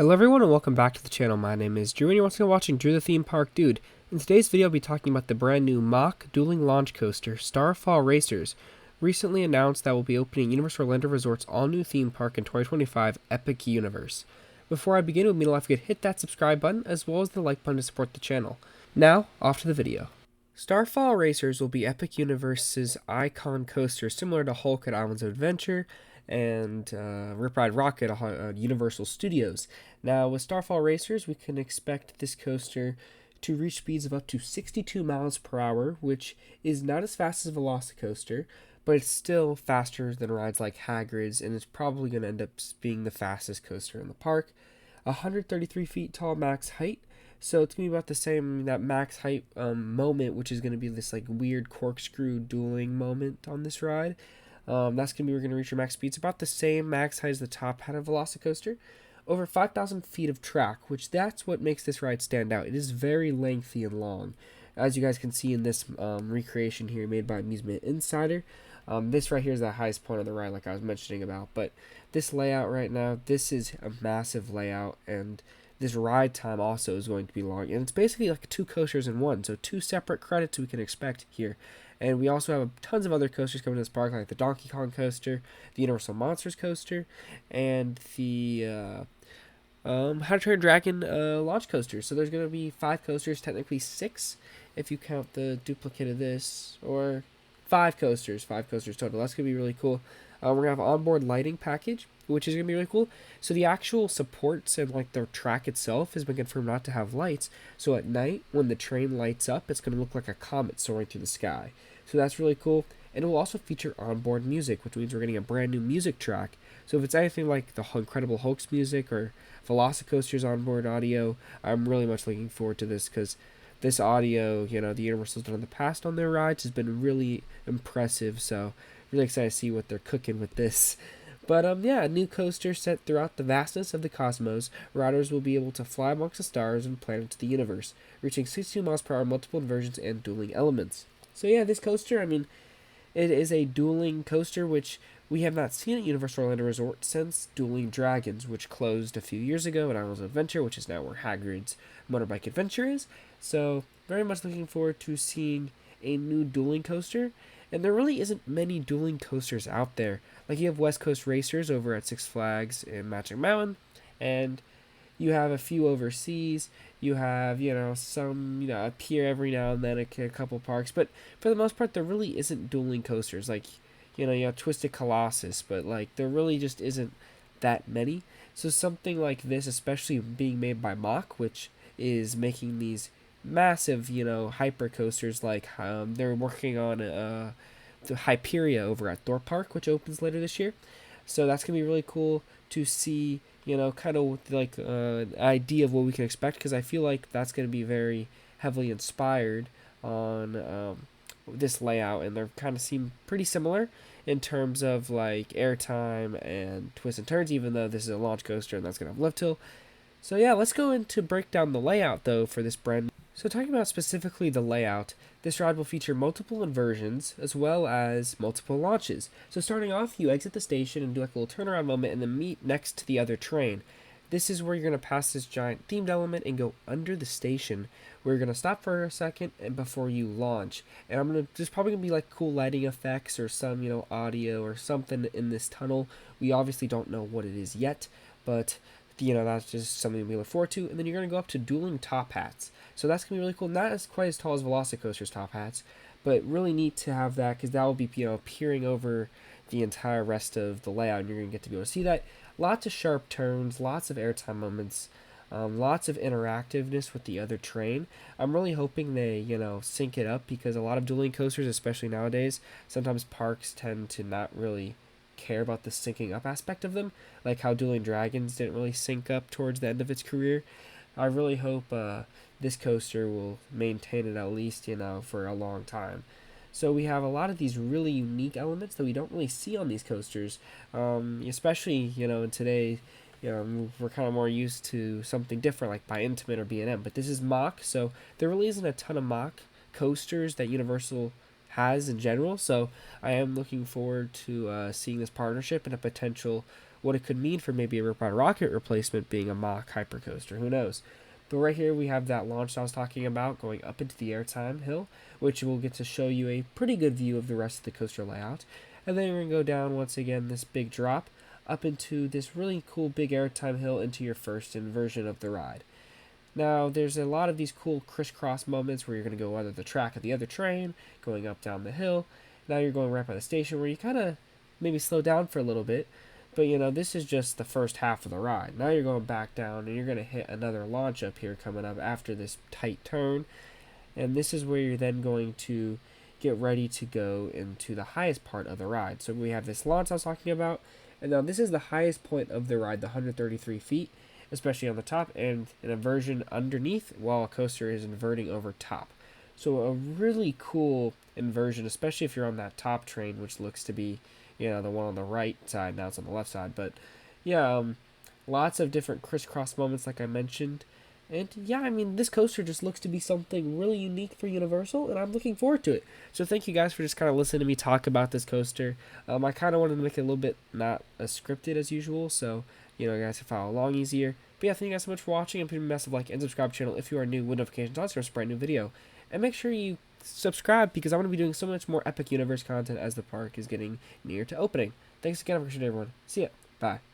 Hello everyone and welcome back to the channel. My name is Drew and you're once again watching Drew the Theme Park Dude. In today's video I'll be talking about the brand new Mach dueling launch coaster, Starfall Racers, recently announced that will be opening Universal Orlando Resort's all-new theme park in 2025, Epic Universe. Before I begin, it would mean a lot if you could hit that subscribe button as well as the like button to support the channel. Now, off to the video. Starfall Racers will be Epic Universe's icon coaster similar to Hulk at Islands of Adventure and Rip Ride Rocket at Universal Studios. Now, with Starfall Racers, we can expect this coaster to reach speeds of up to 62 miles per hour, which is not as fast as Velocicoaster, but it's still faster than rides like Hagrid's, and it's probably going to end up being the fastest coaster in the park. 133 feet tall max height, so it's going to be about the same, that max height moment, which is going to be this like weird corkscrew dueling moment on this ride. That's going to be, we're going to reach our max speeds about the same max height as the top hat of Velocicoaster. Over 5,000 feet of track, which that's what makes this ride stand out. It is very lengthy and long. As you guys can see in this recreation here made by AmusementInsider. This right here is the highest point of the ride like I was mentioning about. But this layout right now, this is a massive layout, and this ride time also is going to be long. And it's basically like two coasters in one, so two separate credits we can expect here. And we also have tons of other coasters coming to this park, like the Donkey Kong coaster, the Universal Monsters coaster, and the How to Train Your Dragon launch coaster. So there's going to be 5 coasters, technically 6 if you count the duplicate of this, or 5 coasters total. That's going to be really cool. We're going to have an onboard lighting package, which is going to be really cool. So the actual supports and like the track itself has been confirmed not to have lights. So at night, when the train lights up, it's going to look like a comet soaring through the sky. So that's really cool. And it will also feature onboard music, which means we're getting a brand new music track. So if it's anything like the Incredible Hulk's music or Velocicoaster's onboard audio, I'm really much looking forward to this, because this audio, the Universal's done in the past on their rides has been really impressive. So really excited to see what they're cooking with this. But yeah, a new coaster set throughout the vastness of the cosmos. Riders will be able to fly amongst the stars and planets of the universe, reaching 62 miles per hour, multiple inversions, and dueling elements. So yeah, this coaster, I mean, it is a dueling coaster, which we have not seen at Universal Orlando Resort since Dueling Dragons, which closed a few years ago at Islands of Adventure, which is now where Hagrid's Motorbike Adventure is. So very much looking forward to seeing a new dueling coaster. And there really isn't many dueling coasters out there. Like, you have West Coast Racers over at Six Flags in Magic Mountain, and you have a few overseas. You have, some, appear every now and then at a couple parks. But for the most part, there really isn't dueling coasters. Like, you have Twisted Colossus, but, like, there really just isn't that many. So something like this, especially being made by Mach, which is making these massive, hyper coasters, like they're working on the Hyperia over at Thorpe Park, which opens later this year. So that's going to be really cool to see, kind of like an idea of what we can expect, because I feel like that's going to be very heavily inspired on this layout, and they kind of seem pretty similar in terms of like airtime and twists and turns, even though this is a launch coaster and that's going to have lift hill. So yeah, let's go into break down the layout though for this brand. So talking about specifically the layout, this ride will feature multiple inversions as well as multiple launches. So starting off, you exit the station and do like a little turnaround moment and then meet next to the other train. This is where you're going to pass this giant themed element and go under the station. We're going to stop for a second and before you launch. And there's probably going to be like cool lighting effects or some, audio or something in this tunnel. We obviously don't know what it is yet, but that's just something we look forward to. And then you're going to go up to dueling top hats. So that's going to be really cool. Not as quite as tall as Velocicoaster's top hats, but really neat to have that, because that will be, peering over the entire rest of the layout, and you're going to get to be able to see that. Lots of sharp turns, lots of airtime moments, lots of interactiveness with the other train. I'm really hoping they, sync it up, because a lot of dueling coasters, especially nowadays, sometimes parks tend to not really care about the syncing up aspect of them, like how Dueling Dragons didn't really sync up towards the end of its career. I really hope this coaster will maintain it at least, for a long time. So we have a lot of these really unique elements that we don't really see on these coasters, especially, in today, we're kind of more used to something different, like by Intamin or B&M, but this is Mach, so there really isn't a ton of Mach coasters that Universal has in general. So I am looking forward to seeing this partnership and a potential what it could mean for maybe a Riptide Rocket replacement being a Mach hypercoaster. Who knows? But right here we have that launch I was talking about going up into the airtime hill, which will get to show you a pretty good view of the rest of the coaster layout. And then you're going to go down once again this big drop up into this really cool big airtime hill into your first inversion of the ride. Now, there's a lot of these cool crisscross moments where you're going to go either the track or the other train, going up down the hill. Now you're going right by the station where you kind of maybe slow down for a little bit. But, this is just the first half of the ride. Now you're going back down and you're going to hit another launch up here coming up after this tight turn. And this is where you're then going to get ready to go into the highest part of the ride. So we have this launch I was talking about. And now this is the highest point of the ride, the 133 feet. Especially on the top, and an inversion underneath while a coaster is inverting over top. So a really cool inversion, especially if you're on that top train, which looks to be, the one on the right side. Now it's on the left side, but yeah, lots of different crisscross moments like I mentioned. And yeah, this coaster just looks to be something really unique for Universal, and I'm looking forward to it. So thank you guys for just kind of listening to me talk about this coaster. I kind of wanted to make it a little bit not as scripted as usual, so you guys can follow along easier. But yeah, thank you guys so much for watching, and please massive like and subscribe to the channel if you are new with notifications on for a brand new video. And make sure you subscribe because I'm going to be doing so much more Epic Universe content as the park is getting near to opening. Thanks again for watching, everyone. See ya. Bye.